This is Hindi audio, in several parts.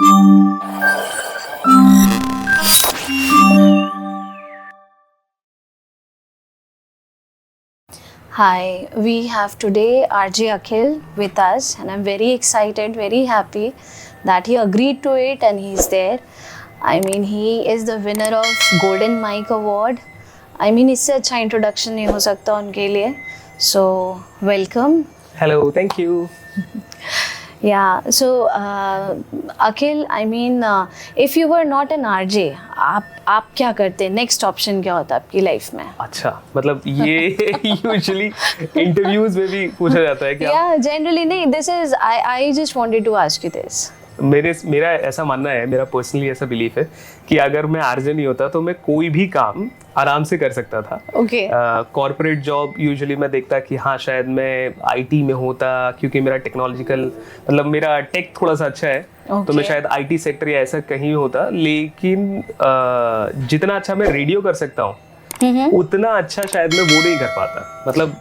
Hi, we have today RJ Akhil with us, and I'm very excited, very happy that he agreed to it and he's there. I mean, he is the winner of Golden Mic Award. I mean, इससे अच्छा introduction नहीं हो सकता उनके लिए. So, welcome. Hello, thank you. Yeah, so Akhil, I mean, if you were not an RJ, आप क्या करते? नेक्स्ट ऑप्शन क्या होता आपकी लाइफ में? अच्छा, मतलब ये यूजुअली इंटरव्यूज में भी पूछा जाता है क्या? Yeah, generally नहीं. This is I just wanted to ask you this. मेरा ऐसा मानना है, मेरा पर्सनली ऐसा बिलीफ है कि अगर मैं आरजे नहीं होता तो मैं कोई भी काम आराम से कर सकता था. Okay. कॉर्पोरेट जॉब यूजुअली मैं देखता कि हाँ शायद मैं आईटी में होता, क्योंकि मेरा टेक्नोलॉजिकल मतलब मेरा टेक थोड़ा सा अच्छा है. Okay. तो मैं शायद आईटी सेक्टर या ऐसा कहीं होता. लेकिन जितना अच्छा मैं रेडियो कर सकता हूँ उतना अच्छा शायद मैं वो नहीं कर पाता. मतलब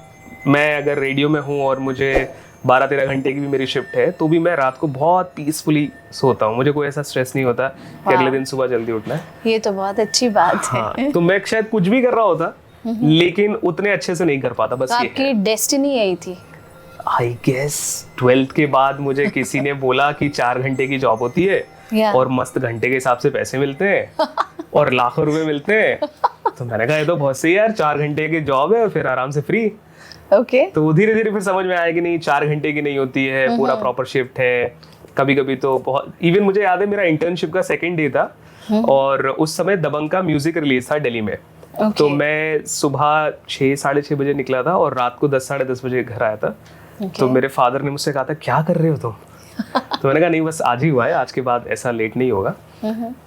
मैं अगर रेडियो में हूँ और मुझे 12-13 घंटे की भी मेरी शिफ्ट है तो भी मैं रात को बहुत पीसफुली सोता हूँ. मुझे कोई ऐसा स्ट्रेस नहीं होता कि अगले दिन सुबह जल्दी उठना है. ये तो बहुत अच्छी बात है. हाँ, तो मैं शायद कुछ भी कर रहा होता लेकिन उतने अच्छे से नहीं कर पाता. बस तो ये आपकी डेस्टिनी यही थी. आई गेस 12th के बाद मुझे किसी ने बोला कि 4 घंटे की जॉब होती है Yeah. और मस्त घंटे के हिसाब से पैसे मिलते हैं और लाखों रुपए मिलते हैं. तो मैंने कहा ये तो बहुत सही है यार, 4 घंटे की जॉब है और फिर आराम से फ्री. ओके. तो धीरे धीरे फिर समझ में आया कि नहीं 4 घंटे की नहीं होती है, पूरा प्रॉपर शिफ्ट है. कभी कभी तो बहुत, इवन मुझे याद है मेरा इंटर्नशिप का सेकंड डे था और उस समय दबंग का म्यूजिक रिलीज था दिल्ली में. Okay. तो मैं सुबह 6-6:30 बजे निकला था और रात को 10-10:30 बजे घर आया था. Okay. तो मेरे फादर ने मुझसे कहा था क्या कर रहे हो तुम? तो मैंने कहा नहीं बस आज ही हुआ है, आज के बाद ऐसा लेट नहीं होगा.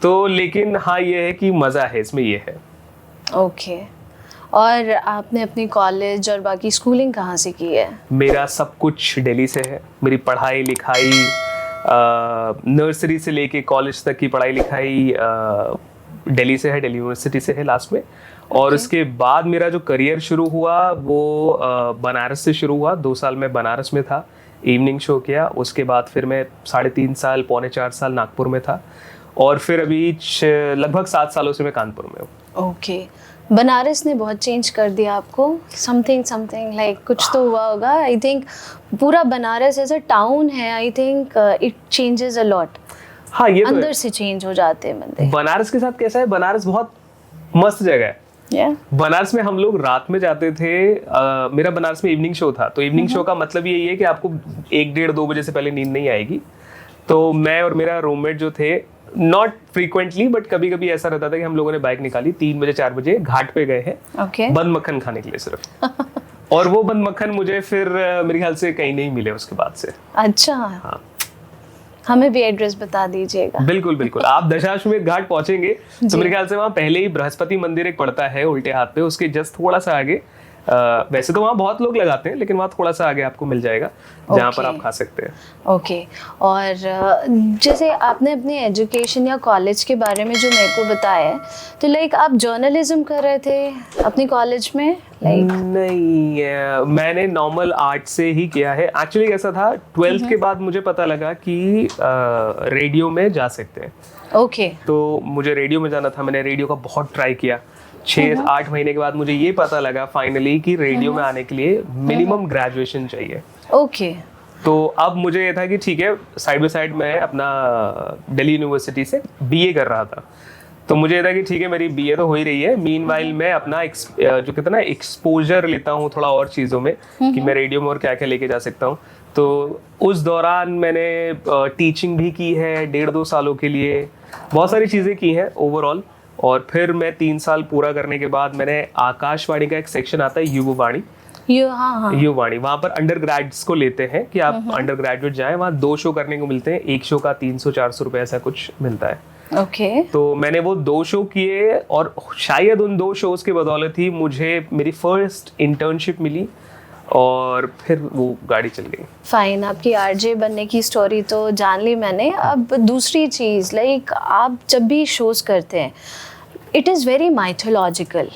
तो लेकिन हाँ ये है कि मजा है इसमें, ये है. ओके. और आपने अपनी कॉलेज और बाकी स्कूलिंग कहाँ से की है? मेरा सब कुछ दिल्ली से है. मेरी पढ़ाई लिखाई नर्सरी से लेके कॉलेज तक की पढ़ाई लिखाई दिल्ली से है, दिल्ली यूनिवर्सिटी से है लास्ट में. और उसके बाद मेरा जो करियर शुरू हुआ वो बनारस से शुरू हुआ. 2 साल मैं बनारस में था, इवनिंग शो किया. उसके बाद फिर मैं 3.5 साल 4 साल नागपुर में था और फिर अभी लगभग 7 सालों से मैं कानपुर में हूँ. ओके. बनारस ने बहुत चेंज कर दिया आपको? समथिंग लाइक कुछ तो हुआ होगा. आई थिंक पूरा बनारस एज अ टाउन है. I think it changes a lot. हाँ ये अंदर से चेंज हो जाते हैं बंदे. बनारस के साथ कैसा है, बनारस बहुत मस्त जगह है. बनारस में हम लोग रात में जाते थे. मेरा बनारस में इवनिंग शो था, तो इवनिंग शो का मतलब यही है कि आपको 1-1:30-2 बजे से पहले नींद नहीं आएगी. तो मैं और मेरा रूममेट जो थे, नॉट फ्रीक्वेंटली बट कभी कभी ऐसा रहता था कि हम लोगों ने बाइक निकाली 3 बजे 4 बजे घाट पे गए हैं. Okay. बंद मक्खन खाने के लिए सिर्फ. और वो बंद मक्खन मुझे फिर मेरे ख्याल से कहीं नहीं मिले उसके बाद से. अच्छा. हाँ, हमें भी एड्रेस बता दीजिएगा. बिल्कुल बिल्कुल. आप दशाश्वमेध घाट पहुंचेंगे तो मेरे ख्याल से वहाँ पहले ही बृहस्पति मंदिर एक पड़ता है उल्टे हाथ पे, उसके जस्ट थोड़ा सा आगे. वैसे तो वहाँ बहुत लोग लगाते हैं लेकिन वहाँ थोड़ा सा आगे आपको मिल जाएगा जहाँ पर आप खा सकते हैं. ओके. और जैसे आपने अपनी एजुकेशन या कॉलेज के बारे में जो मेरे को बताया है, तो लाइक आप जर्नलिज्म कर रहे थे अपनी कॉलेज में? लाइक नहीं, मैंने नॉर्मल आर्ट से ही किया है. एक्चुअली कैसा था, 12th के बाद मुझे पता लगा कि रेडियो में जा सकते हैं. ओके. तो मुझे रेडियो में जाना था. मैंने रेडियो का बहुत ट्राई किया. 6-8 महीने के बाद मुझे ये पता लगा फाइनली कि रेडियो में आने के लिए मिनिमम ग्रेजुएशन चाहिए. ओके. तो अब मुझे ये था कि ठीक है, साइड बाय साइड मैं अपना दिल्ली यूनिवर्सिटी से बीए कर रहा था. तो मुझे ये था कि ठीक है मेरी बीए तो हो ही रही है, मीनवाइल मैं अपना जो कहते हैं ना एक्सपोजर लेता हूँ थोड़ा और चीज़ों में कि मैं रेडियो में और क्या क्या लेके जा सकता हूँ. तो उस दौरान मैंने टीचिंग भी की है 1.5-2 सालों के लिए. बहुत सारी चीज़ें की हैं ओवरऑल. और फिर मैं 3 साल पूरा करने के बाद मैंने आकाशवाणी का एक सेक्शन आता है युवावाणी. युवावाणी, वहाँ पर अंडर ग्रेड्स को लेते हैं कि आप अंडर ग्रेजुएट जाएं. वहाँ 2 शो करने को मिलते हैं. एक शो का 300-400 रुपये ऐसा कुछ मिलता है. ओके. तो मैंने वो 2 शो किए और शायद उन 2 शोज के बदौलत ही मुझे मेरी फर्स्ट इंटर्नशिप मिली और फिर वो गाड़ी चल गई. फाइन. आपकी आरजे बनने की स्टोरी तो जान ली मैंने. अब दूसरी चीज़, लाइक आप जब भी शोज करते हैं, इट इज़ वेरी माइथोलॉजिकल.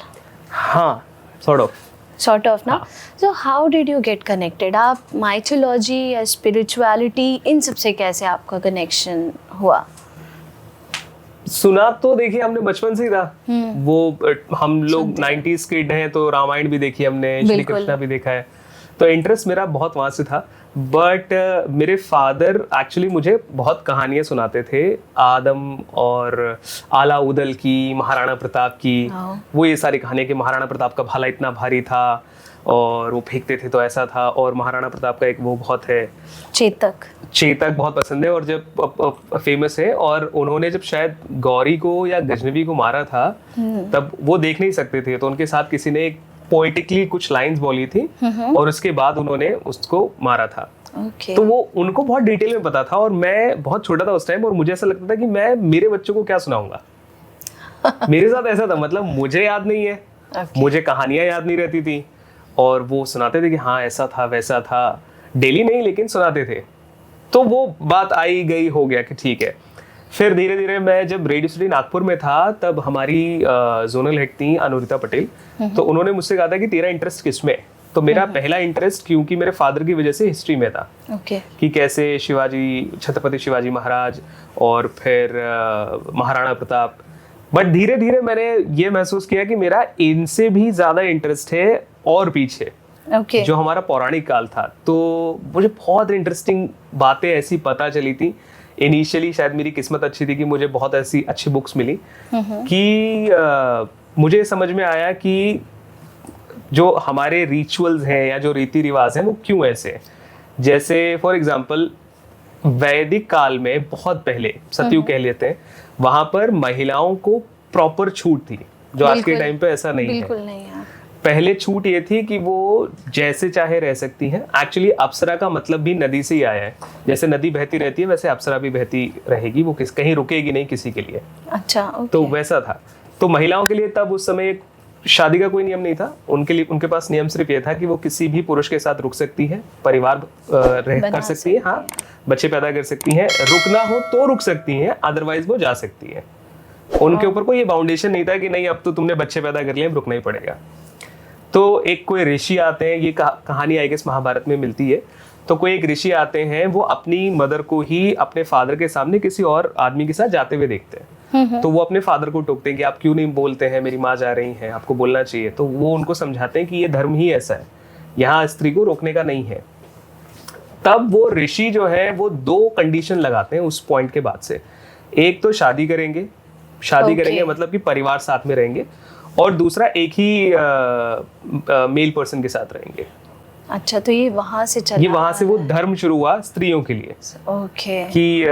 हाँ, सॉर्ट ऑफ ना. So how did you get connected? आप माइथोलॉजी या स्पिरिचुअलिटी इन सब से कैसे आपका कनेक्शन हुआ? सुना तो देखिए हमने बचपन से ही था। वो हम लोग 90s किड हैं तो रामायण भी देखी हमने, श्री कृष्णा भी देखा है, तो इंटरेस्ट मेरा बहुत वहां से था। बट मेरे फादर एक्चुअली मुझे बहुत कहानियां सुनाते थे, आदम और आला उदल की, महाराणा प्रताप की, वो ये सारी कहानियां कि महाराणा प्रताप का भाला इतना भारी था और वो फेंकते थे तो ऐसा था। और महाराणा प्रताप का एक वो बहुत है चेतक बहुत पसंद है और जब फेमस है, और उन्होंने जब शायद गौरी को या गजनवी को मारा था तब वो देख नहीं सकते थे, तो उनके साथ किसी ने एक पोएटिकली कुछ लाइंस बोली थी और उसके बाद उन्होंने उसको मारा था। तो वो उनको बहुत डिटेल में पता था और मैं बहुत छोटा था उस टाइम और मुझे ऐसा लगता था कि मैं मेरे बच्चों को क्या सुनाऊंगा। मेरे साथ ऐसा था, मतलब मुझे याद नहीं है, मुझे कहानियां याद नहीं रहती थी और वो सुनाते थे कि हाँ ऐसा था वैसा था, डेली नहीं लेकिन सुनाते थे। तो वो बात आई गई हो गया कि ठीक है। फिर धीरे धीरे मैं जब रेडियो सिटी नागपुर में था तब हमारी जोनल हेड थी अनुरिता पटेल, तो उन्होंने मुझसे कहा था कि तेरा इंटरेस्ट किसमें है। तो मेरा पहला इंटरेस्ट क्योंकि मेरे फादर की वजह से हिस्ट्री में था, कि कैसे शिवाजी, छत्रपति शिवाजी महाराज और फिर महाराणा प्रताप। बट धीरे धीरे मैंने ये महसूस किया कि मेरा इनसे भी ज्यादा इंटरेस्ट है और पीछे जो हमारा पौराणिक काल था। तो मुझे बहुत इंटरेस्टिंग बातें ऐसी पता चली थी। इनिशियली शायद मेरी किस्मत अच्छी थी कि मुझे बहुत ऐसी अच्छी बुक्स मिली कि मुझे समझ में आया कि जो हमारे रिचुअल्स हैं या जो रीति रिवाज हैं वो क्यों ऐसे हैं। जैसे फॉर एग्जांपल वैदिक काल में बहुत पहले सतयुग कह लेते हैं, वहां पर महिलाओं को प्रॉपर छूट थी, जो आज के टाइम पे ऐसा नहीं है। पहले छूट ये थी कि वो जैसे चाहे रह सकती हैं। एक्चुअली अप्सरा का मतलब भी नदी से ही आया है, जैसे नदी बहती रहती है वैसे अप्सरा भी बहती रहेगी, वो कहीं रुकेगी नहीं किसी के लिए। अच्छा, तो वैसा था। तो महिलाओं के लिए तब उस समय शादी का कोई नियम नहीं था, उनके लिए उनके पास नियम सिर्फ ये था कि वो किसी भी पुरुष के साथ रुक सकती है, परिवार कर सकती है, हाँ बच्चे पैदा कर सकती हैं, रुकना हो तो रुक सकती हैं, अदरवाइज वो जा सकती है। उनके ऊपर कोई ये बाउंडेशन नहीं था कि नहीं अब तो तुमने बच्चे पैदा कर लिए, अब रुकना ही पड़ेगा। तो एक कोई ऋषि आते हैं, ये कहानी आई गेस महाभारत में मिलती है। तो कोई एक ऋषि आते हैं, वो अपनी मदर को ही अपने फादर के सामने किसी और आदमी के साथ जाते हुए देखते हैं। तो वो अपने फादर को टोकते हैं कि आप क्यों नहीं बोलते हैं, मेरी माँ जा रही है, आपको बोलना चाहिए। तो वो उनको समझाते हैं कि ये धर्म ही ऐसा है, यहाँ स्त्री को रोकने का नहीं है। तब वो ऋषि जो है वो 2 कंडीशन लगाते हैं उस पॉइंट के बाद से। एक तो शादी करेंगे मतलब कि परिवार साथ में रहेंगे, और दूसरा एक ही मेल पर्सन के साथ रहेंगे। अच्छा, तो ये वहां से वो धर्म शुरू हुआ स्त्रियों के लिए। कि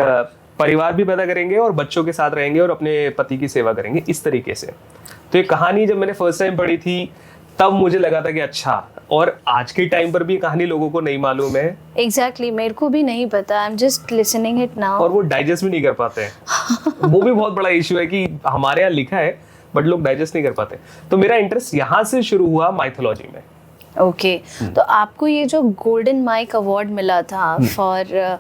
परिवार भी पैदा करेंगे और बच्चों के साथ रहेंगे और अपने पति की सेवा करेंगे, इस तरीके से। तो ये कहानी जब मैंने फर्स्ट टाइम पढ़ी थी तब मुझे लगा था कि अच्छा, और आज के टाइम पर भी कहानी लोगों को नहीं मालूम है। Exactly, मेरे को भी नहीं पता, I am just listening it now. और वो डाइजेस्ट भी नहीं कर पाते हैं। वो भी बहुत बड़ा इश्यू है कि हमारे यहाँ लिखा है बट लोग डाइजेस्ट नहीं कर पाते। तो मेरा इंटरेस्ट यहाँ से शुरू हुआ माइथोलॉजी में। ओके, तो आपको ये जो गोल्डन माइक अवार्ड मिला था फॉर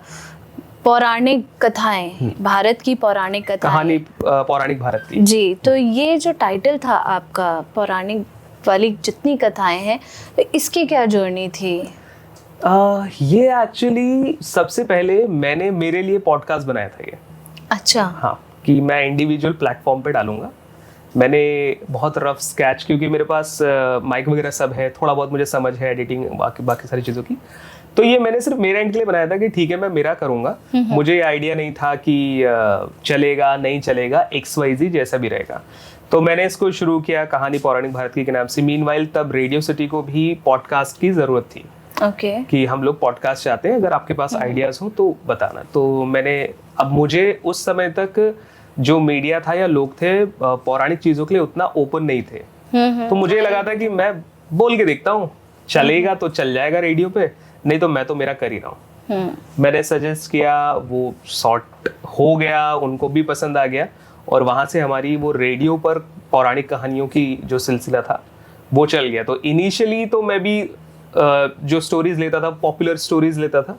पौराणिक कथाएं, भारत की पौराणिक कथाएं, कहानी पौराणिक भारत की जी, तो ये जो टाइटल था आपका पौराणिक वाली जितनी कथाएं हैं, तो इसकी क्या जर्नी थी? ये एक्चुअली सबसे पहले मैंने मेरे लिए पॉडकास्ट बनाया था ये। अच्छा, हाँ, कि मैं इंडिविजुअल प्लेटफॉर्म पे डालूंगा। मैंने बहुत रफ स्केच, क्योंकि मेरे पास माइक वगैरह सब है, थोड़ा बहुत मुझे समझ है एडिटिंग बाकी सारी चीज़ों की, तो ये मैंने सिर्फ मेरे एंड के लिए बनाया था कि ठीक है मैं मेरा करूंगा। मुझे ये आइडिया नहीं था कि चलेगा नहीं चलेगा, XYZ जैसा भी रहेगा। तो मैंने इसको शुरू किया कहानी पौराणिक भारत की के नाम से। मीनवाइल तब रेडियो सिटी को भी पॉडकास्ट की जरूरत थी। कि हम लोग पॉडकास्ट चाहते हैं, अगर आपके पास आइडियाज हो तो बताना। तो मैंने, अब मुझे उस समय तक जो मीडिया था या लोग थे पौराणिक चीजों के लिए उतना ओपन नहीं थे। तो मुझे लगा था कि मैं बोल के देखता हूँ, चलेगा तो चल जाएगा रेडियो पे, नहीं तो मैं तो मेरा कर ही रहा हूँ। मैंने सजेस्ट किया, वो शॉर्ट हो गया, उनको भी पसंद आ गया, और वहां से हमारी वो रेडियो पर पौराणिक कहानियों की जो सिलसिला था वो चल गया। तो इनिशियली तो मैं भी जो स्टोरीज लेता था, पॉपुलर स्टोरीज लेता था,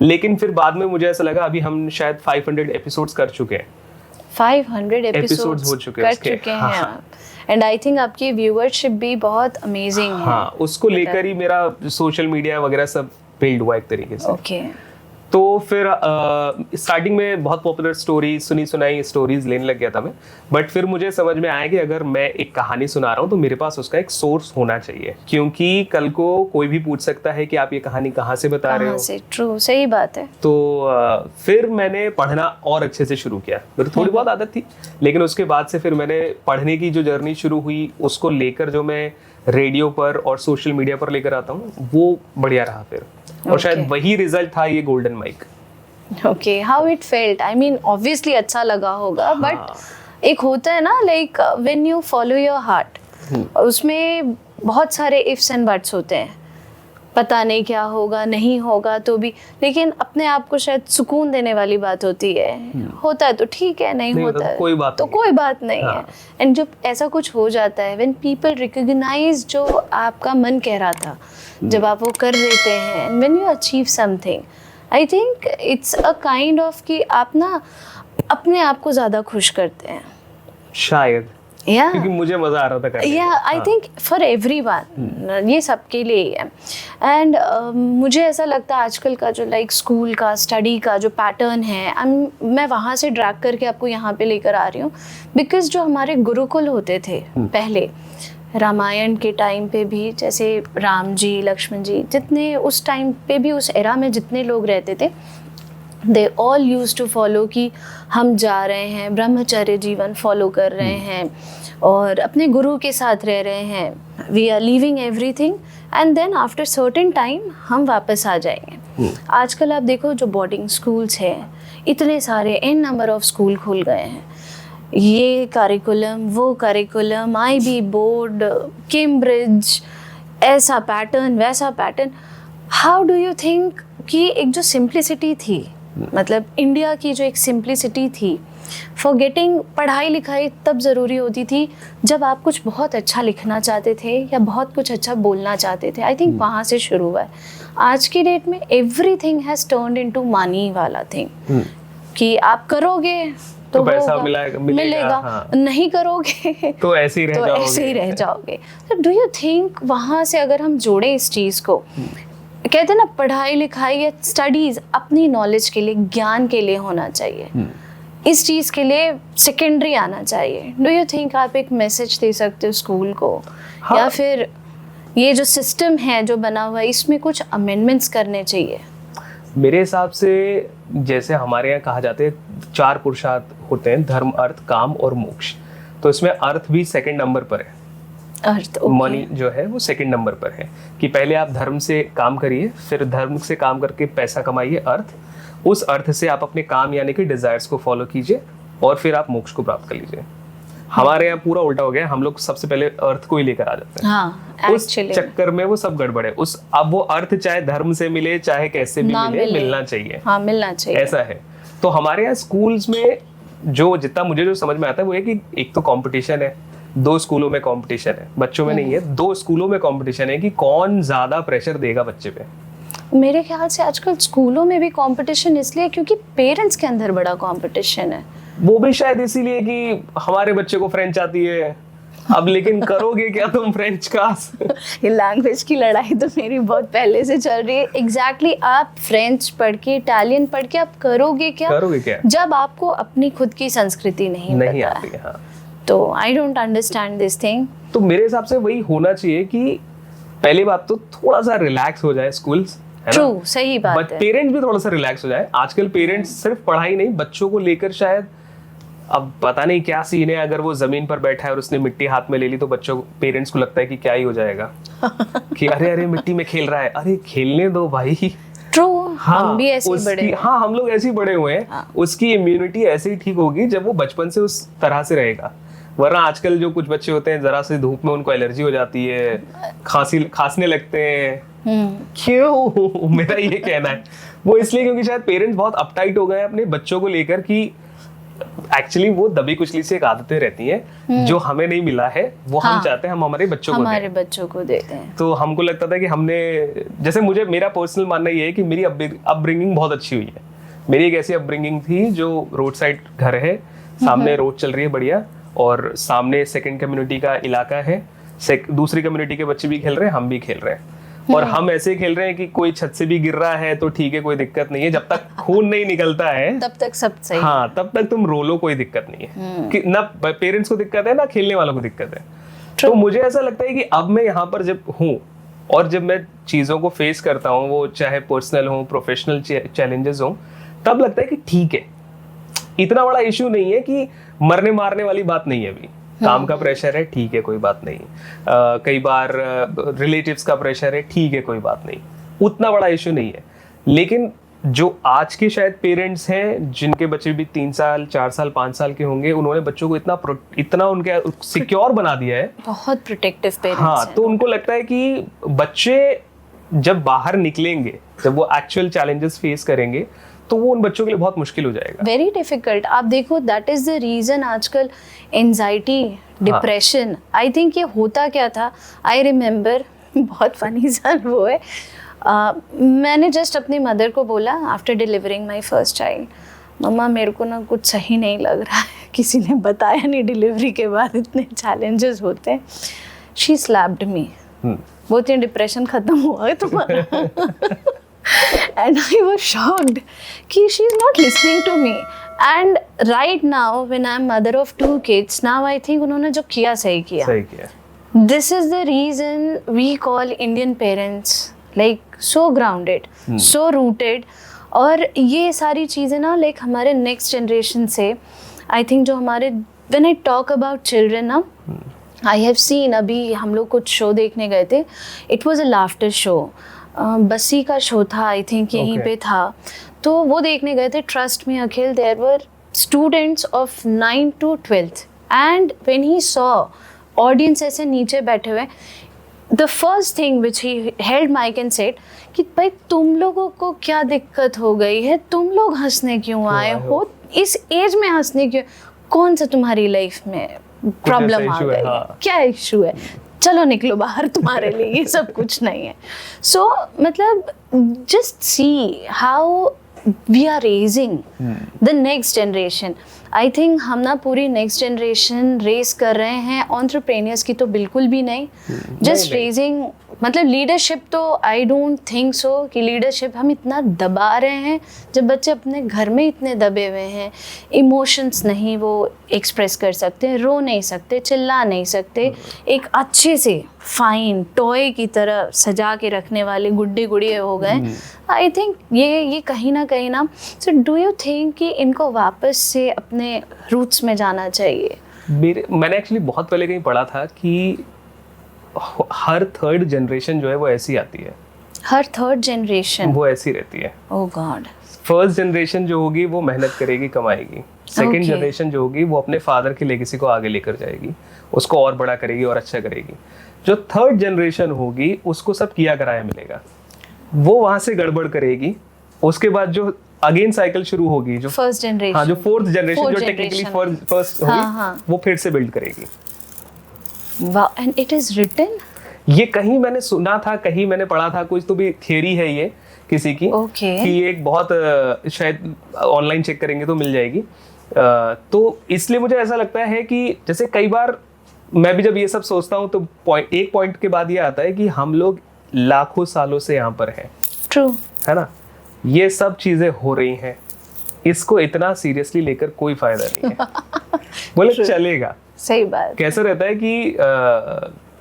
लेकिन फिर बाद में मुझे ऐसा लगा अभी हम शायद 500 एपिसोड्स कर चुके हैं। 500 एपिसोड्स हो चुके हैं। एंड आई थिंक आपकी व्यूअरशिप भी बहुत अमेजिंग है। हाँ, उसको लेकर ही मेरा सोशल मीडिया वगैरह सब बिल्ड हुआ एक तरीके से। ओके, तो फिर स्टार्टिंग में बहुत पॉपुलर स्टोरी सुनी सुनाई स्टोरीज लेने लग गया था मैं, बट फिर मुझे समझ में आया कि अगर मैं एक कहानी सुना रहा हूँ तो मेरे पास उसका एक सोर्स होना चाहिए, क्योंकि कल को कोई भी पूछ सकता है कि आप ये कहानी कहाँ से बता रहे हो। से ट्रू, सही बात है। तो फिर मैंने पढ़ना और अच्छे से शुरू किया। मेरी थोड़ी बहुत आदत थी, लेकिन उसके बाद से फिर मैंने पढ़ने की जो जर्नी शुरू हुई उसको लेकर जो मैं रेडियो पर और सोशल मीडिया पर लेकर आता हूँ वो बढ़िया रहा फिर, और शायद वही रिजल्ट था ये golden mic. Okay, how it felt? I mean obviously अच्छा लगा होगा, बट एक होता है ना like when you follow your heart, उसमें बहुत सारे इफ्स एंड बट्स होते हैं, पता नहीं क्या होगा नहीं होगा तो भी, लेकिन अपने आप को शायद सुकून देने वाली बात होती है। होता है तो ठीक है, नहीं होता है कोई बात तो कोई बात नहीं है। एंड जब ऐसा कुछ हो जाता है, व्हेन पीपल रिकॉग्नाइज जो आपका मन कह रहा था, जब आप वो कर देते हैं, and when you achieve something, I think it's a kind of कि आप ना अपने आप को ज़्यादा खुश करते हैं शायद, या क्योंकि मुझे मजा आ रहा था करने या आई थिंक फॉर एवरीवन, ये सबके लिए ही है। एंड मुझे ऐसा लगता है आजकल का जो लाइक स्कूल का स्टडी का जो पैटर्न है, मैं वहाँ से ड्रैग करके आपको यहाँ पे लेकर आ रही हूँ, बिकॉज जो हमारे गुरुकुल होते थे पहले रामायण के टाइम पे भी, जैसे राम जी लक्ष्मण जी, जितने उस टाइम पे भी उस एरा में जितने लोग रहते थे, they all use to follow कि हम जा रहे हैं ब्रह्मचर्य जीवन फॉलो कर रहे हैं और अपने गुरु के साथ रह रहे हैं, we are leaving everything and then after certain time हम वापस आ जाएंगे। आजकल आप देखो जो बोर्डिंग स्कूल्स हैं, इतने सारे एन नंबर ऑफ स्कूल खुल गए हैं, ये करिकुलम वो करिकुलम, IB बोर्ड, कैम्ब्रिज, ऐसा पैटर्न वैसा pattern. How do you think कि एक जो सिंप्लिसिटी थी, मतलब इंडिया की जो एक सिंप्लिसिटी थी, फॉरगेटिंग पढ़ाई लिखाई तब ज़रूरी होती थी जब आप कुछ बहुत अच्छा लिखना चाहते थे या बहुत कुछ अच्छा बोलना चाहते थे। आई थिंक वहाँ से शुरू हुआ है। आज की डेट में everything has turned into money वाला थिंग, कि आप करोगे तो पैसा मिलेगा हाँ। नहीं करोगे तो ऐसे ही रह जाओगे। तो डू यू थिंक वहाँ से अगर हम जोड़ें इस चीज़ को, कहते हैं ना पढ़ाई लिखाई या स्टडीज अपनी नॉलेज के लिए, ज्ञान के लिए होना चाहिए, इस चीज़ के लिए सेकेंडरी आना चाहिए। डू यू थिंक आप एक मैसेज दे सकते हो स्कूल को, हाँ। या फिर ये जो सिस्टम है जो बना हुआ है इसमें कुछ अमेंडमेंट्स करने चाहिए? मेरे हिसाब से जैसे हमारे यहाँ कहा जाते हैं 4 पुरुषार्थ होते हैं, धर्म अर्थ काम और मोक्ष, तो इसमें अर्थ भी सेकंड नंबर पर है। अर्थ मनी जो है वो सेकंड नंबर पर है, कि पहले आप धर्म से काम करिए, फिर धर्म से काम करके पैसा कमाइए, अर्थ, उस अर्थ से आप अपने काम यानी कि डिजायर्स को फॉलो कीजिए और फिर आप मोक्ष को प्राप्त कर लीजिए। हमारे यहाँ पूरा उल्टा हो गया, हम लोग सबसे पहले अर्थ को ही लेकर आ जाते हैं। हाँ, उस चक्कर में वो सब गड़बड़ है। उस अब वो अर्थ चाहे धर्म से मिले चाहे कैसे भी मिले, मिलना चाहिए। हाँ, मिलना चाहिए, ऐसा है। तो हमारे यहाँ स्कूल्स में जो जितना मुझे जो समझ में आता है वो है कि एक तो कंपटीशन है, 2 स्कूलों में कंपटीशन है, बच्चों में नहीं है, 2 स्कूलों में कंपटीशन है कि कौन ज्यादा प्रेशर देगा बच्चे पे। मेरे ख्याल से आजकल स्कूलों में भी कंपटीशन इसलिए क्योंकि पेरेंट्स के अंदर बड़ा कंपटीशन है। वो भी शायद इसीलिए कि हमारे बच्चे को फ्रेंच आती है, अब लेकिन करोगे क्या तुम फ्रेंच का? ये लैंग्वेज की लड़ाई तो मेरी बहुत पहले से चल रही है। एग्जैक्टली आप फ्रेंच पढ़ के, इटालियन पढ़ के आप करोगे क्या जब आपको अपनी खुद की संस्कृति नहीं आती है। हाँ। तो I don't understand this thing. तो मेरे हिसाब से वही होना चाहिए कि पहली बात तो थोड़ा सा रिलैक्स हो जाए स्कूल्स, ट्रू, सही बात है। पेरेंट्स भी थोड़ा सा रिलैक्स हो जाए। आजकल पेरेंट्स सिर्फ पढ़ाई नहीं, बच्चों को लेकर शायद अब पता नहीं क्या सीन है, अगर वो जमीन पर बैठा है और उसने मिट्टी हाथ में ले ली तो बच्चों पेरेंट्स को लगता है कि क्या ही हो जाएगा कि अरे अरे मिट्टी में खेल रहा है, अरे खेलने दो भाई। ट्रू, हम भी ऐसे बड़े, हाँ हम लोग ऐसे ही बड़े हुए हैं। हाँ। उसकी इम्यूनिटी ऐसे ही ठीक होगी जब वो बचपन से उस तरह से रहेगा। वरना आजकल जो कुछ बच्चे होते हैं जरा से धूप में उनको एलर्जी हो जाती है, खांसने लगते हैं। क्यों? मेरा ये कहना है वो इसलिए क्योंकि शायद पेरेंट्स बहुत अपटाइट हो गए हैं अपने बच्चों को लेकर कि एक्चुअली वो दबी कुचली से एक आदतें रहती हैं जो हमें नहीं मिला है, वो हम चाहते हैं हम हमारे बच्चों को देते हैं। तो हमको लगता था कि हमने, जैसे मुझे मेरा पर्सनल मानना ये है कि मेरी अपब्रिंगिंग बहुत अच्छी हुई है। मेरी एक ऐसी अपब्रिंगिंग थी जो रोड साइड घर है, सामने रोड चल रही है बढ़िया, और सामने सेकंड कम्युनिटी का इलाका है, दूसरी कम्युनिटी के बच्चे भी खेल रहे हैं, हम भी खेल रहे हैं, और हम ऐसे खेल रहे हैं कि कोई छत से भी गिर रहा है तो ठीक है, कोई दिक्कत नहीं है, जब तक खून नहीं निकलता है तब तक सब सही। हाँ, तब तक तुम रो लो, कोई दिक्कत नहीं है। कि ना पेरेंट्स को दिक्कत है ना खेलने वालों को दिक्कत है। तो मुझे ऐसा लगता है कि अब मैं यहाँ पर जब हूँ और जब मैं चीजों को फेस करता हूँ, वो चाहे पर्सनल हो, प्रोफेशनल चैलेंजेस हो, तब लगता है कि ठीक है, इतना बड़ा इशू नहीं है, कि मरने मारने वाली बात नहीं है। अभी काम का प्रेशर है, ठीक है, कोई बात नहीं। कई बार रिलेटिव्स का प्रेशर है, ठीक है, कोई बात नहीं, उतना बड़ा इशू नहीं है। लेकिन जो आज के शायद पेरेंट्स हैं जिनके बच्चे भी 3 साल 4 साल 5 साल के होंगे, उन्होंने बच्चों को इतना उनके सिक्योर बना दिया है, बहुत प्रोटेक्टिव पेरेंट्स हाँ, हैं। तो उनको लगता है कि बच्चे जब बाहर निकलेंगे, जब वो एक्चुअल चैलेंजेस फेस करेंगे, तो वो उन बच्चों के लिए बहुत मुश्किल हो जाएगा। Very difficult. आप देखो, दैट इज द रीजन आजकल एंजाइटी, डिप्रेशन, आई थिंक ये होता क्या था, आई रिमेम्बर, बहुत फनी सा वो है। मैंने जस्ट अपनी मदर को बोला after delivering my first child, mama मेरे को ना कुछ सही नहीं लग रहा है, किसी ने बताया नहीं डिलीवरी के बाद इतने चैलेंजेस होते हैं। शी स्लैप्ड मी, बोलती डिप्रेशन खत्म हुआ है तुम्हारा। And I was shocked कि she is not listening to me. And right now when I am mother of 2 kids, now I think उन्होंने जो किया सही किया। सही किया। This is the reason we call Indian parents like so grounded, so rooted. और ये सारी चीज़ें ना like हमारे next generation से, I think जो हमारे, when I talk about children ना, I have seen, अभी हम लोग कुछ शो देखने गए थे, it was a laughter show. बसी का शो था, आई थिंक यहीं पे था, तो वो देखने गए थे। Trust me Akhil, there were students of 9 to 12th and when he saw audience ऐसे नीचे बैठे हुए, the first thing which he held mic and said कि भाई तुम लोगों को क्या दिक्कत हो गई है, तुम लोग हंसने क्यों आए हो, इस एज में हंसने क्यों, कौन सा तुम्हारी लाइफ में प्रॉब्लम आ गई, हाँ। क्या इशू है, चलो निकलो बाहर, तुम्हारे लिए ये सब कुछ नहीं है। सो मतलब just see how we are raising the next generation. I think हम ना पूरी नेक्स्ट जनरेशन रेस कर रहे हैं, एंटरप्रेन्योर्स की तो बिल्कुल भी नहीं, जस्ट रेजिंग, मतलब लीडरशिप तो आई डोंट थिंक सो कि लीडरशिप हम इतना दबा रहे हैं, जब बच्चे अपने घर में इतने दबे हुए हैं, इमोशंस नहीं वो एक्सप्रेस कर सकते, रो नहीं सकते, चिल्ला नहीं सकते, एक अच्छे से फाइन टॉय की तरह सजा के रखने वाले गुड्डे गुड़िए हो गए। आई थिंक ये कहीं ना सो डू यू थिंक कि इनको वापस से अपने रूट्स में जाना चाहिए? मैंने एक्चुअली बहुत पहले कहीं पढ़ा था कि हर थर्ड जनरेशन जो है वो ऐसी आती है, हर थर्ड जनरेशन वो ऐसी रहती है। ओह गॉड। फर्स्ट जनरेशन जो होगी वो मेहनत करेगी, कमाएगी। सेकंड जनरेशन जो होगी वो अपने फादर की लेगेसी को आगे लेकर जाएगी, उसको और बड़ा करेगी और अच्छा करेगी। जो थर्ड जनरेशन होगी उसको सब किया कराया मिलेगा, वो वहां से गड़बड़ करेगी, उसके बाद जो अगेन साइकिल शुरू होगी, जो फर्स्ट जनरेशन, हाँ, जो फोर्थ जनरेशन जो टेक्निकली फर्स्ट होगी, वो फिर से बिल्ड करेगी। Wow, and it is written? ये कहीं मैंने सुना था, कहीं मैंने पढ़ा था, कुछ तो भी थियरी है ये किसी की, कि ये एक बहुत शायद ऑनलाइन चेक करेंगे तो मिल जाएगी। तो इसलिए मुझे ऐसा लगता है कि जैसे कई बार मैं भी जब ये सब सोचता हूँ तो एक पॉइंट के बाद ये आता है कि हम लोग लाखों सालों से यहाँ पर हैं। ट्रू है ना, ये सब चीजें हो रही हैं, इसको इतना सीरियसली लेकर कोई फायदा नहीं है। बोले चलेगा, सही बात। कैसा रहता है कि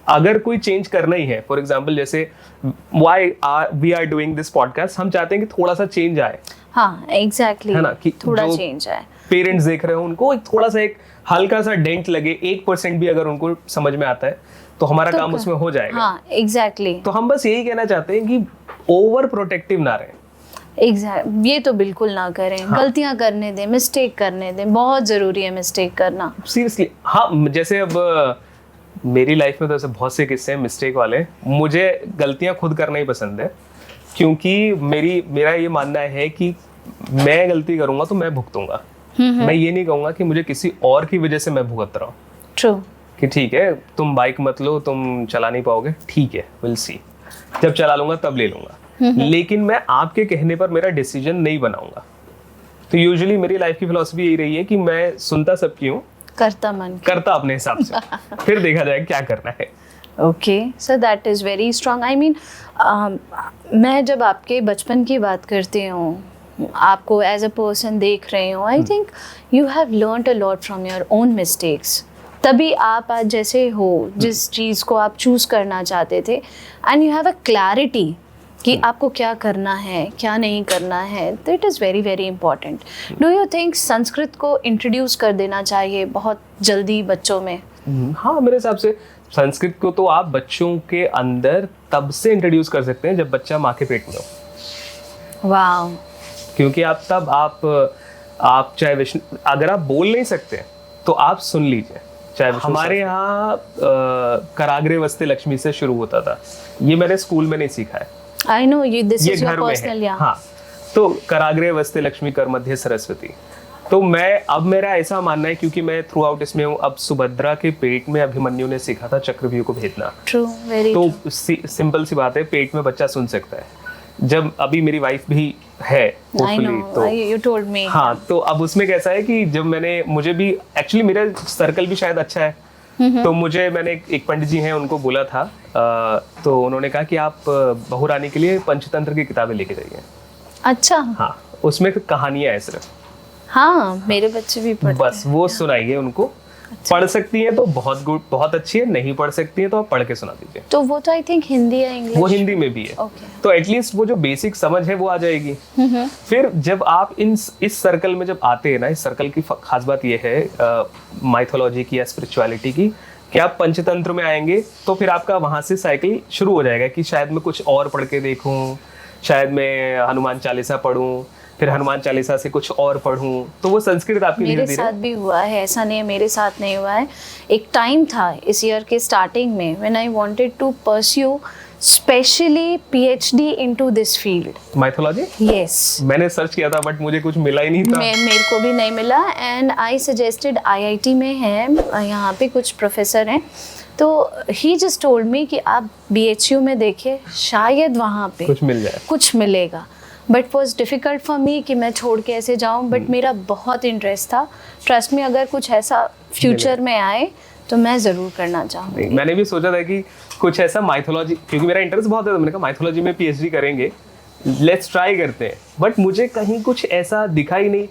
अगर कोई चेंज करना ही है, फॉर एग्जाम्पल जैसे we are doing this podcast, हम चाहते हैं कि थोड़ा सा चेंज आए। हाँ एग्जैक्टली, है ना, कि थोड़ा चेंज आए, पेरेंट्स देख रहे हो उनको थोड़ा सा एक हल्का सा डेंट लगे, 1% भी अगर उनको समझ में आता है तो हमारा काम उसमें हो जाएगा। हाँ एग्जैक्टली। तो हम बस यही कहना चाहते हैं कि ओवर प्रोटेक्टिव ना रहे। एग्जैक्ट, ये तो बिल्कुल ना करें। हाँ। गलतियां करने दें, मिस्टेक करने दें, बहुत जरूरी है मिस्टेक करना, सीरियसली। हाँ, जैसे अब मेरी लाइफ में तो ऐसे बहुत से किस्से हैं मिस्टेक वाले। मुझे गलतियां खुद करना ही पसंद है, क्योंकि मेरा ये मानना है कि मैं गलती करूंगा तो मैं भुगतूंगा। मैं ये नहीं कहूंगा कि मुझे किसी और की वजह से मैं भुगत रहा हूँ। ट्रू, कि ठीक है तुम बाइक मत लो, तुम चला नहीं पाओगे, ठीक है, विल सी, जब चला लूंगा तब ले लूंगा, लेकिन मैं आपके कहने पर मेरा डिसीजन नहीं बनाऊंगा। तो यूजुअली मेरी लाइफ की फिलॉसफी यही रही है कि मैं सुनता सबकी हूँ, करता अपने हिसाब से, फिर देखा जाए क्या करना है। Okay, so that is very strong. I mean, मैं जब आपके बचपन की बात करती हूँ, आपको एज अ पर्सन देख रही हूँ, I think you have learned a lot from your own mistakes. तभी आप आज जैसे हो, जिस चीज़ को आप चूज़ करना चाहते थे, and you have a clarity कि आपको क्या करना है, क्या नहीं करना है, तो it is very very important. Do you think Sanskrit को इंट्रोड्यूस कर देना चाहिए बहुत जल्दी बच्चों में? हाँ, मेरे हिसाब से संस्कृत को तो आप बच्चों के अंदर तब से इंट्रोड्यूस कर सकते हैं जब बच्चा माँ के पेट में हो। वाह। क्योंकि आप चाहे विष्णु, अगर आप बोल नहीं सकते तो आप सुन लीजिए। चाहे हमारे यहाँ कराग्रे वस्ते लक्ष्मी से शुरू होता था, ये मैंने स्कूल में नहीं सीखा है। I know you, this is your घर में पर्सनल। है। हाँ, तो कराग्रे वस्ते लक्ष्मी कर मध्य सरस्वती। तो अब मेरा ऐसा मानना है, क्योंकि मैं थ्रू आउट इसमें हूँ, अब सुभद्रा के पेट में अभिमन्यु ने सीखा था चक्रव्यूह को भेदना। ट्रू, वेरी तो सिंपल सी बात है, पेट में बच्चा सुन सकता है। जब अभी मेरी वाइफ भी है तो you told me। हाँ, तो अब उसमें कैसा है कि जब मुझे भी एक्चुअली मेरा सर्कल भी शायद अच्छा है, तो मैंने एक पंडित जी हैं, उनको बोला था, तो उन्होंने कहा कि आप बहू रानी के लिए पंचतंत्र की किताबें लेके जाइए। अच्छा। हाँ, उसमें कहानियां है सिर्फ। हाँ, मेरे बच्चे भी पढ़ते बस वो सुनाइए उनको। अच्छा। पढ़ सकती हैं तो बहुत गुड, बहुत अच्छी है, नहीं पढ़ सकती हैं तो आप पढ़ के सुना दीजिए। तो वो तो आई थिंक हिंदी या इंग्लिश, वो हिंदी में भी है। तो एटलीस्ट वो जो बेसिक समझ है वो आ जाएगी। फिर जब आप इस सर्कल में जब आते हैं ना, इस सर्कल की खास बात ये है माइथोलॉजी की या स्पिरिचुअलिटी की, कि आप पंचतंत्र में आएंगे तो फिर आपका वहां से साइकिल शुरू हो जाएगा कि शायद मैं कुछ और पढ़ के देखूं, शायद मैं हनुमान चालीसा पढ़ूं, फिर हनुमान चालीसा से कुछ और पढ़ूं। तो वो संस्कृत आपकी मेरे साथ भी हुआ है, ऐसा नहीं है मेरे साथ नहीं हुआ है। एक टाइम था इस ईयर के स्टार्टिंग में when I wanted to pursue specially PhD into this field mythology. Yes, मैंने सर्च किया था बट मुझे कुछ मिला ही नहीं था। मेरे को भी नहीं मिला, एंड आई सजेस्टेड आईआईटी में है, यहाँ पे कुछ प्रोफेसर हैं, तो ही जस्ट टोल्ड मी कि आप बीएचयू में देखिए, शायद वहाँ पे कुछ मिल जाए, कुछ मिलेगा। But was difficult for me कि मैं छोड़ के ऐसे जाऊँ, बट मेरा बहुत इंटरेस्ट था। ट्रस्ट में, अगर कुछ ऐसा फ्यूचर में आए तो मैं ज़रूर करना चाहूँगी। मैंने भी सोचा था कि कुछ ऐसा माइथोलॉजी, क्योंकि मेरा इंटरेस्ट बहुत है, तो मैंने कहा माइथोलॉजी में पीएचडी करेंगे, लेट्स ट्राई करते हैं। बट मुझे कहीं कुछ ऐसा दिखा ही नहीं,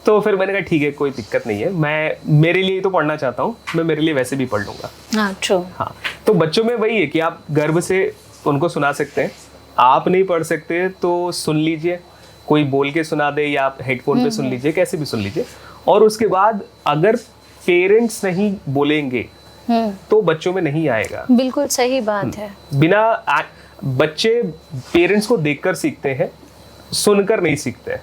तो फिर मैंने कहा ठीक है, कोई दिक्कत नहीं है, मैं मेरे लिए तो पढ़ना चाहता हूँ, मैं मेरे लिए वैसे भी पढ़ लूँगा। हाँ, ट्रू। हाँ, तो बच्चों में वही है कि आप गर्व से उनको सुना सकते हैं। आप नहीं पढ़ सकते तो सुन लीजिए, कोई बोल के सुना दे या आप हेडफोन पे सुन लीजिए, कैसे भी सुन लीजिए। और उसके बाद अगर पेरेंट्स नहीं बोलेंगे तो बच्चों में नहीं आएगा। बिल्कुल सही बात है। बच्चे पेरेंट्स को देखकर सीखते हैं, सुनकर नहीं सीखते हैं।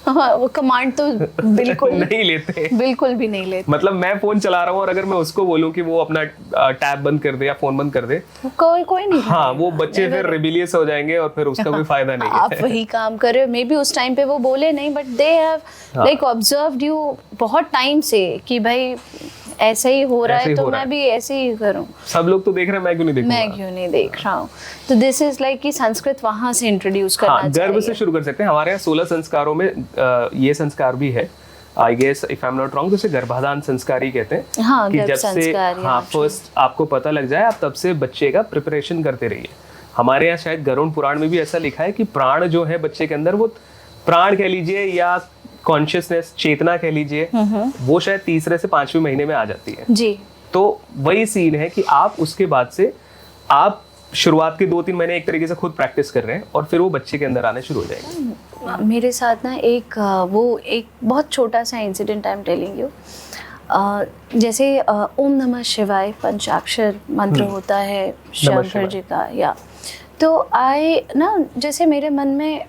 हाँ, वो कमांड तो बिल्कुल नहीं लेते, बिल्कुल भी नहीं लेते। मतलब मैं फोन चला रहा हूँ और अगर मैं उसको बोलूँ कि वो अपना टैब बंद कर दे या फोन बंद कर दे, कोई नहीं। हाँ, वो बच्चे फिर रिबिलियस हो जाएंगे और फिर उसका कोई फायदा नहीं है। आप वही काम कर रहे हो, मे बी उस टाइम पे वो बोले नहीं, but they have like observed you बहुत टाइम से कि भाई ऐसा ही हो रहा है, तो मैं भी ऐसे ही करूं। सब लोग तो देख रहे हैं, मैं क्यों नहीं देख रहा हूं। तो दिस इज लाइक कि संस्कृत वहां से इंट्रोड्यूस करना चाहिए। गर्व से शुरू कर सकते हैं। हमारे यहाँ 16 संस्कारों में ये संस्कार भी है, I guess if I am not wrong, तो उसे गर्भाधान संस्कार ही कहते हैं। हाँ, कि जब से फर्स्ट आपको पता लग जाए, आप तब से बच्चे का प्रिपरेशन करते रहिए। हमारे यहाँ शायद गरुड़ पुराण में भी ऐसा लिखा है कि प्राण जो है बच्चे के अंदर, वो प्राण कह लीजिए या कॉन्शियसनेस, चेतना कह लीजिए, वो शायद तीसरे से 5वें महीने में आ जाती है जी। तो वही सीन है कि आप उसके बाद से आप शुरुआत के 2-3 महीने एक तरीके से खुद प्रैक्टिस कर रहे हैं और फिर वो बच्चे के अंदर आने शुरू हो जाएगा। मेरे साथ ना एक बहुत छोटा सा incident I am telling you. जैसे ओम नमः शिवाय पंचाक्षर मंत्र होता है शंकर जी का, या तो जैसे मेरे मन में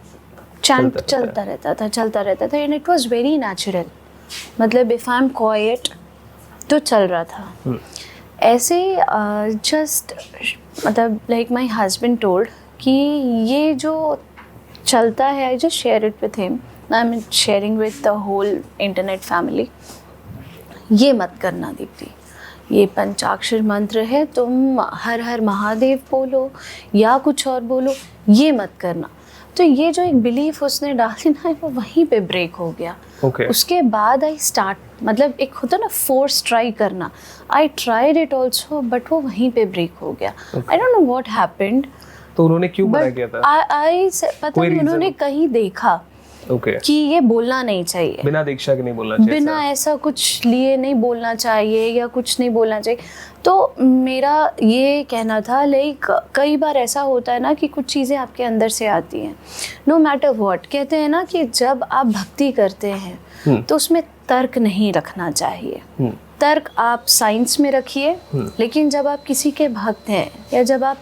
चैंट चलता रहता था and it was very natural. मतलब इफ आई एम क्वाइट तो चल रहा था ऐसे। जस्ट मतलब लाइक माय हस्बैंड टोल्ड कि ये जो चलता है, I just share it with him, I am sharing with the whole internet family, ये मत करना दीप्ति, ये पंचाक्षर मंत्र है, तुम हर हर महादेव बोलो या कुछ और बोलो, ये मत करना। तो ये जो एक बिलीफ उसने डाली ना, वो वहीं पे ब्रेक हो गया। ओके उसके बाद आई स्टार्ट, मतलब एक होता ना फोर्स ट्राई करना, I tried it also, but वो वहीं पे ब्रेक हो गया। आई डोंट नो व्हाट हैपेंड, तो उन्होंने क्यों मना किया बट था? आई पता कोई नहीं, उन्होंने reason? कहीं देखा ओके कि ये बोलना नहीं चाहिए, बिना दीक्षा के नहीं बोलना चाहिए बिना ऐसा? ऐसा कुछ लिए नहीं बोलना चाहिए या कुछ नहीं बोलना चाहिए। तो मेरा ये कहना था, लाइक कई बार ऐसा होता है ना कि कुछ चीज़ें आपके अंदर से आती हैं, नो मैटर व्हाट। कहते हैं ना कि जब आप भक्ति करते हैं तो उसमें तर्क नहीं रखना चाहिए। तर्क आप साइंस में रखिए, लेकिन जब आप किसी के भक्त हैं या जब आप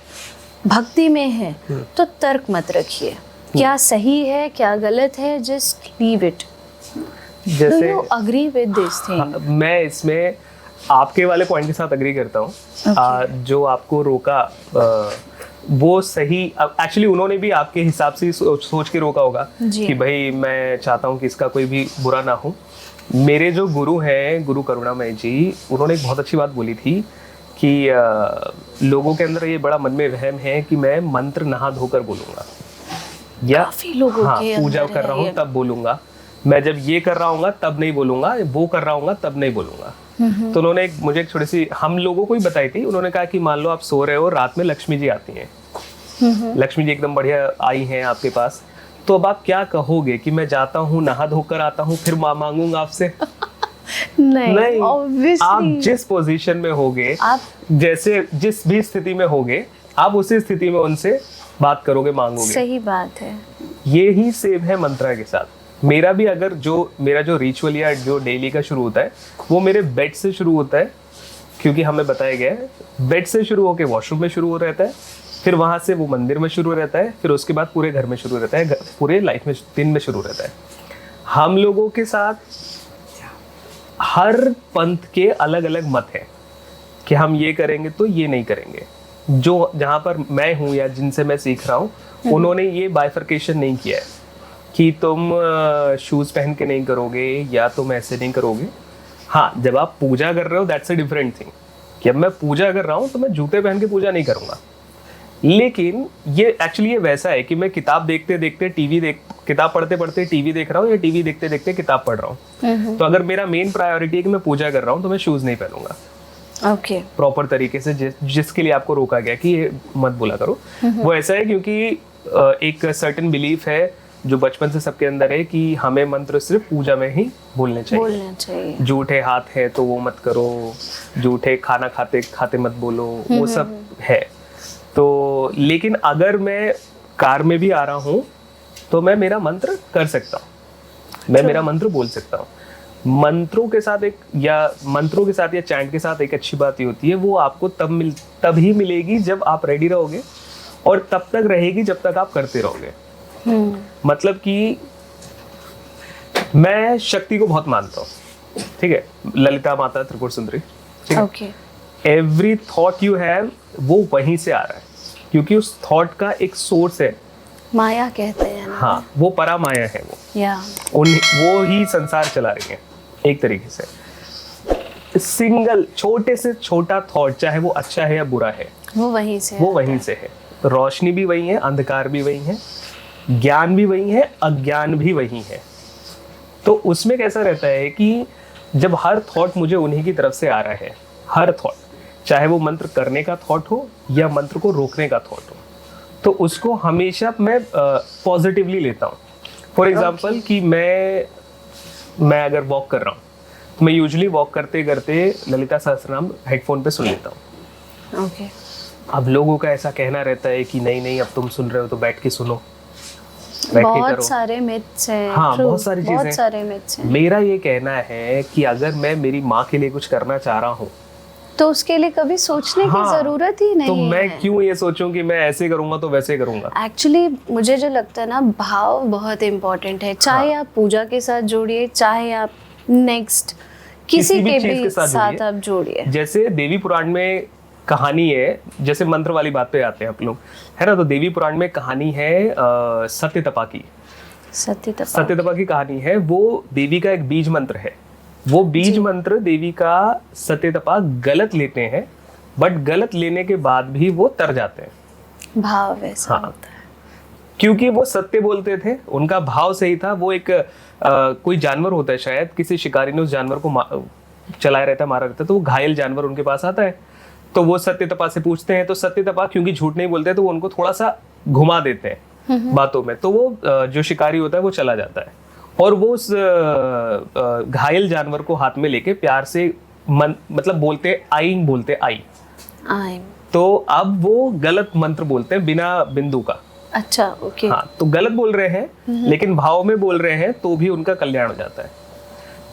भक्ति में हैं तो तर्क मत रखिए। क्या सही है क्या गलत है, जस्ट लीव इट। डू जैसे you agree with this thing? हाँ, मैं इसमें आपके वाले पॉइंट के साथ अग्री करता हूँ। जो आपको रोका वो सही, एक्चुअली उन्होंने भी आपके हिसाब से सोच के रोका होगा जी। कि भाई मैं चाहता हूँ कि इसका कोई भी बुरा ना हो। मेरे जो गुरु हैं, गुरु करुणामय जी, उन्होंने एक बहुत अच्छी बात बोली थी कि लोगों के अंदर ये बड़ा मन में वहम है कि मैं मंत्र नहा धोकर बोलूँगा या काफी लोगों हाँ के पूजा अंदर कर है रहा हूँ ये। तब बोलूँगा, मैं जब ये कर रहा हूँ तब नहीं बोलूँगा, वो कर रहा हूँ तब नहीं बोलूँगा। तो उन्होंने मुझे एक छोटी सी, हम लोगों को ही बताई थी। उन्होंने कहा कि मान लो आप सो रहे हो, रात में लक्ष्मी जी आती हैं, लक्ष्मी जी एकदम बढ़िया आई हैं आपके पास, तो अब आप क्या कहोगे कि मैं जाता हूँ नहा धोकर आता हूँ फिर मांगूंगा आपसे? नहीं, आप obviously जिस पोजीशन में होगे, आप जैसे जिस भी स्थिति में होगे, आप उसी स्थिति में उनसे बात करोगे, मांगोगे। सही बात है। ये ही सेम है मंत्रा के साथ। मेरा भी अगर मेरा जो रिचुअल या जो डेली का शुरू होता है वो मेरे बेड से शुरू होता है, क्योंकि हमें बताया गया है बेड से शुरू होकर वॉशरूम में शुरू हो रहता है, फिर वहां से वो मंदिर में शुरू रहता है, फिर उसके बाद पूरे घर में शुरू रहता है, पूरे लाइफ में दिन में शुरू रहता है। हम लोगों के साथ हर पंथ के अलग अलग मत हैं कि हम ये करेंगे तो ये नहीं करेंगे। जो जहाँ पर मैं हूँ या जिनसे मैं सीख रहा हूँ, उन्होंने ये बाइफर्केशन नहीं किया है कि तुम शूज पहन के नहीं करोगे या तुम ऐसे नहीं करोगे। हाँ, जब आप पूजा कर रहे हो दैट्स अ डिफरेंट थिंग, कि अब मैं पूजा कर रहा हूँ तो मैं जूते पहन के पूजा नहीं करूँगा। लेकिन ये एक्चुअली ये वैसा है कि मैं किताब देखते देखते किताब पढ़ते पढ़ते टीवी देख रहा हूँ या टीवी देखते देखते किताब पढ़ रहा हूँ। तो अगर मेरा मेन प्रायोरिटी है कि मैं पूजा कर रहा हूँ तो मैं शूज नहीं पहनूंगा ओके। प्रॉपर तरीके से, जिसके लिए आपको रोका गया कि ये मत बोला करो। वो ऐसा है क्योंकि एक सर्टेन बिलीफ है जो बचपन से सबके अंदर है कि हमें मंत्र सिर्फ पूजा में ही बोलने चाहिए। जूठे हाथ है तो वो मत करो, जूठे खाना खाते खाते मत बोलो, वो सब है। तो लेकिन अगर मैं कार में भी आ रहा हूँ तो मैं मेरा मंत्र कर सकता हूँ, मैं मेरा मंत्र बोल सकता हूँ। मंत्रों के साथ या चैंट के साथ एक अच्छी बात ये होती है, वो आपको तभी मिलेगी जब आप रेडी रहोगे, और तब तक रहेगी जब तक आप करते रहोगे। मतलब कि मैं शक्ति को बहुत मानता हूँ, ठीक है, ललिता माता त्रिपुर सुंदरी, ठीक है। Okay. Every thought you have वो वहीं से आ रहा है, क्योंकि उस थॉट का एक सोर्स है, माया कहते हैं ना। हाँ, वो परा माया है, वो ही संसार चला रही है एक तरीके से। सिंगल छोटे से छोटा थॉट, चाहे वो अच्छा है या बुरा है, वो वहीं से है। रोशनी भी वही है, अंधकार भी वही है, ज्ञान भी वही है, अज्ञान भी वही है। तो उसमें कैसा रहता है कि जब हर थॉट मुझे उन्हीं की तरफ से आ रहा है, हर थॉट, चाहे वो मंत्र करने का थॉट हो या मंत्र को रोकने का थॉट हो, तो उसको हमेशा मैं पॉजिटिवली लेता हूँ। फॉर एग्जाम्पल कि मैं अगर वॉक कर रहा हूँ तो मैं यूजुअली वॉक करते करते ललिता सहस्त्रनाम हेडफोन पे सुन लेता हूँ। ओके। अब लोगों का ऐसा कहना रहता है कि नहीं अब तुम सुन रहे हो तो बैठ के सुनो, बैठ के करो। बहुत सारे मिथ्स हैं। हाँ, बहुत सारी चीजें, बहुत सारे मिथ्स हैं। मेरा ये कहना है कि अगर मैं मेरी माँ के लिए कुछ करना चाह रहा हूँ तो उसके लिए कभी सोचने की जरूरत ही नहीं तो मैं है। क्यों ये सोचूं कि मैं ऐसे करूंगा तो वैसे करूंगा। एक्चुअली मुझे जो लगता है ना, भाव बहुत इम्पोर्टेंट है। चाहे आप पूजा के साथ जोड़िए, चाहे आप नेक्स्ट किसी के भी साथ आप जोड़िए। जैसे देवी पुराण में कहानी है, जैसे मंत्र वाली बात पे आते हैं आप लोग, है ना। तो देवी पुराण में कहानी है सत्यतपा की। सत्यतपा की कहानी है। वो देवी का एक बीज मंत्र है। वो बीज मंत्र देवी का सत्यतपा गलत लेते हैं, बट गलत लेने के बाद भी वो तर जाते हैं। भाव ऐसा हाँ। होता है। क्योंकि वो सत्य बोलते थे, उनका भाव सही था। वो एक कोई जानवर होता है शायद, किसी शिकारी ने उस जानवर को चलाया रहता है, मारा रहता है, तो वो घायल जानवर उनके पास आता है, तो वो सत्यतपा से पूछते हैं, तो सत्यतपा क्योंकि झूठ नहीं बोलते तो वो उनको थोड़ा सा घुमा देते हैं बातों में, तो वो जो शिकारी होता है वो चला जाता है और वो उस घायल जानवर को हाथ में लेके प्यार से मतलब बोलते आई, बोलते आई। तो अब वो गलत मंत्र बोलते हैं बिना बिंदु का। अच्छा, ओके। हाँ, तो गलत बोल रहे हैं लेकिन भाव में बोल रहे हैं तो भी उनका कल्याण हो जाता है।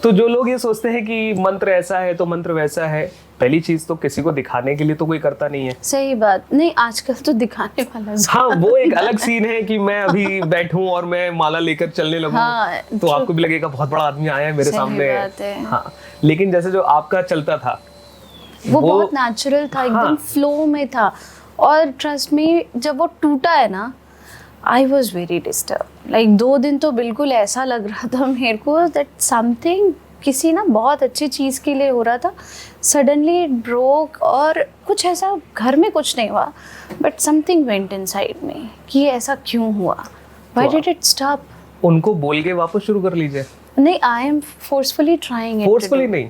तो जो लोग ये सोचते हैं कि मंत्र ऐसा है तो मंत्र वैसा है, पहली चीज तो किसी को दिखाने के लिए तो कोई करता नहीं है। सही बात नहीं, आजकल तो दिखाने वाला। हाँ, वो एक अलग सीन है कि मैं अभी बैठूं और मैं माला लेकर चलने लगूं, हाँ, तो आपको भी लगेगा बहुत बड़ा आदमी आया है मेरे सामने। हाँ, लेकिन जैसे जो आपका चलता था वो बहुत नेचुरल था, एकदम फ्लो में था। और ट्रस्ट मी, जब वो टूटा है ना, I was very disturb. Like 2 दिन तो बिल्कुल ऐसा लग रहा था मेरे को दैट समथिंग किसी ना बहुत अच्छी चीज़ के लिए हो रहा था, सडनली इट ब्रोक। और कुछ ऐसा घर में कुछ नहीं हुआ, बट समथिंग वेंट इनसाइड में कि ऐसा क्यों हुआ, व्हाई डिड इट स्टॉप। उनको बोल के वापस शुरू कर लीजिए। नहीं, I am forcefully trying. Forcefully नहीं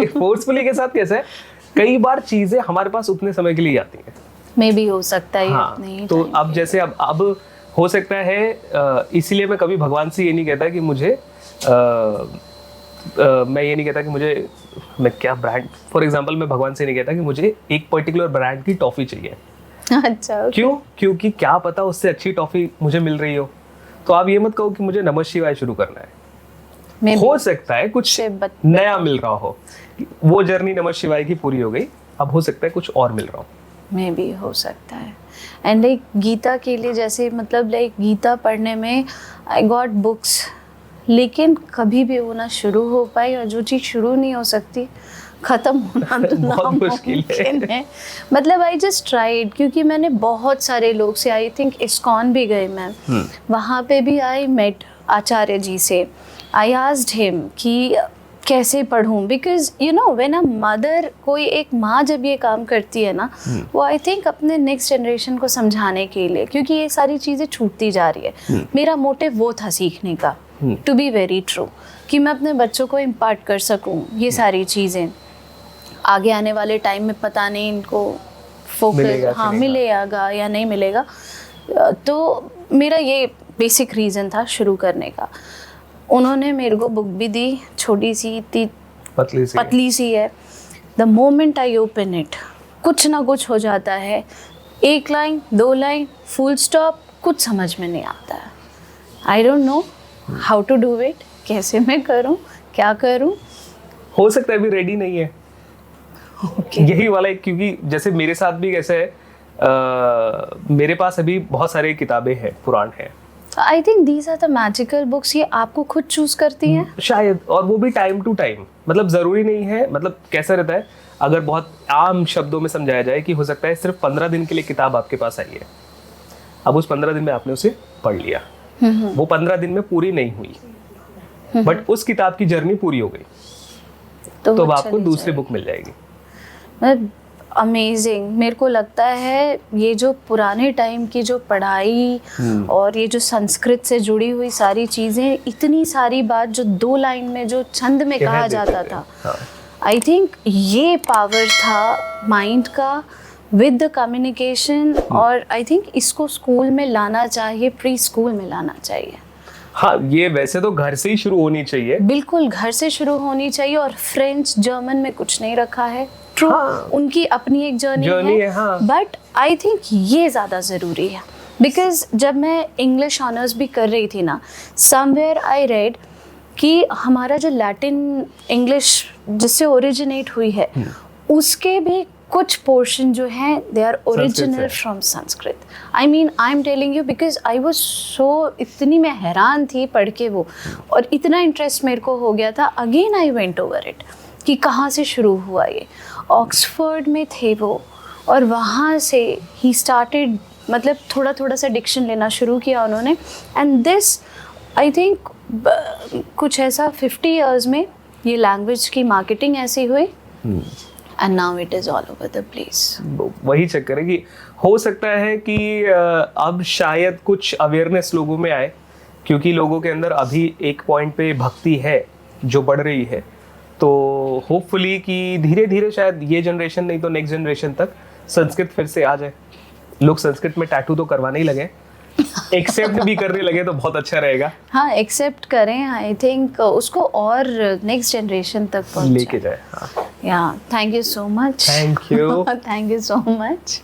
फोर्सफुली के साथ कैसे है, कई बार चीजें हमारे पास उतने समय के लिए आती हैं, मे भी हो सकता है। हाँ, तो अब जैसे अब हो सकता है, इसीलिए मैं कभी भगवान से ये नहीं कहता कि मुझे मैं ये नहीं कहता कि मुझे मैं क्या ब्रांड, फॉर एग्जांपल मैं भगवान से नहीं कहता कि मुझे एक पर्टिकुलर ब्रांड की टॉफी चाहिए। अच्छा, क्यों? क्योंकि क्या पता उससे अच्छी टॉफी मुझे मिल रही हो। तो आप ये मत कहो कि मुझे नमः शिवाय शुरू करना है, हो सकता है कुछ नया मिल रहा हो, वो जर्नी नमः शिवाय की पूरी हो गई, अब हो सकता है कुछ और मिल रहा हो। मे भी हो सकता है। एंड लाइक गीता के लिए जैसे, मतलब लाइक गीता पढ़ने में आई गॉट बुक्स, लेकिन कभी भी वो ना शुरू हो पाई, और जो चीज़ शुरू नहीं हो सकती ख़त्म होना तो नामुमकिन है। मतलब आई जस्ट ट्राइड, क्योंकि मैंने बहुत सारे लोग से, आई थिंक इस्कॉन भी गए मैम, वहाँ पे भी आई मेट आचार्य जी से। आई आस्क्ड हिम कि कैसे पढ़ूं, because you know when a mother, कोई एक माँ जब ये काम करती है ना, वो आई थिंक अपने नेक्स्ट जनरेशन को समझाने के लिए, क्योंकि ये सारी चीज़ें छूटती जा रही है। मेरा मोटिव वो था सीखने का, टू बी वेरी ट्रू, कि मैं अपने बच्चों को इम्पार्ट कर सकूं ये सारी चीज़ें। आगे आने वाले टाइम में पता नहीं इनको फोकस मिलेगा या नहीं मिलेगा, तो मेरा ये बेसिक रीज़न था शुरू करने का। उन्होंने मेरे को बुक भी दी, छोटी सी, इतनी पतली सी है। The moment I open it, कुछ ना कुछ हो जाता है। 1 लाइन, 2 लाइन, फुल स्टॉप, कुछ समझ में नहीं आता है। I don't know how to do it, कैसे मैं करूं, क्या करूं। हो सकता है अभी रेडी नहीं है। यही वाला है, क्योंकि जैसे मेरे साथ भी कैसे है, मेरे पास अभी बहुत सारी किताबें हैं, पुराण हैं। I think these are the magical books, ये आपको खुद चूज करती हैं शायद, और वो भी टाइम टू टाइम, मतलब जरूरी नहीं है। मतलब कैसा रहता है, अगर बहुत आम शब्दों में समझाया जाए कि हो सकता है सिर्फ 15 दिन के लिए किताब आपके पास आई है, अब उस 15 दिन में आपने उसे पढ़ लिया, वो 15 दिन में पूरी नहीं हुई, बट उस किताब की जर्नी पूरी हो गई, तो अब आपको दूसरी बुक मिल जाएगी। अमेजिंग। मेरे को लगता है ये जो पुराने टाइम की जो पढ़ाई और ये जो संस्कृत से जुड़ी हुई सारी चीज़ें, इतनी सारी बात जो 2 लाइन में जो छंद में कहा जाता था, आई थिंक ये पावर था माइंड का विद द कम्युनिकेशन। और आई थिंक इसको स्कूल में लाना चाहिए, प्री स्कूल में लाना चाहिए। हाँ, ये वैसे तो घर से ही शुरू होनी चाहिए, बिल्कुल घर से शुरू होनी चाहिए। और फ्रेंच जर्मन में कुछ नहीं रखा है, ट्रू, उनकी अपनी एक जर्नी है, बट आई थिंक ये ज़्यादा ज़रूरी है। बिकॉज जब मैं इंग्लिश ऑनर्स भी कर रही थी ना, समवेयर आई रेड कि हमारा जो लैटिन इंग्लिश जिससे ओरिजिनेट हुई है, उसके भी कुछ पोर्शन जो हैं they are original from Sanskrit. I mean I am telling you, because I was so, इतनी मैं हैरान थी पढ़ के वो, और इतना इंटरेस्ट मेरे को हो गया था। Again I went over it कि कहाँ से शुरू हुआ ये। ऑक्सफोर्ड में थे वो, और वहाँ से ही स्टार्टेड, मतलब थोड़ा थोड़ा सा डिक्शन लेना शुरू किया उन्होंने। एंड दिस आई थिंक कुछ ऐसा 50 इयर्स में ये लैंग्वेज की मार्केटिंग ऐसी हुई, and now it is all over the place. वही चक्कर है कि हो सकता है कि अब शायद कुछ अवेयरनेस लोगों में आए, क्योंकि लोगों के अंदर अभी एक पॉइंट पे भक्ति है जो बढ़ रही है। तो होपफुली कि धीरे धीरे शायद ये जनरेशन नहीं तो नेक्स्ट जनरेशन तक संस्कृत फिर से आ जाए। लोग संस्कृत में टैटू तो करवाने ही लगे, एक्सेप्ट भी करने लगे तो बहुत अच्छा रहेगा। हाँ, एक्सेप्ट करें, आई थिंक उसको और नेक्स्ट जनरेशन तक लेके जाए। हाँ, या thank you so much. Thank you. Thank you so much.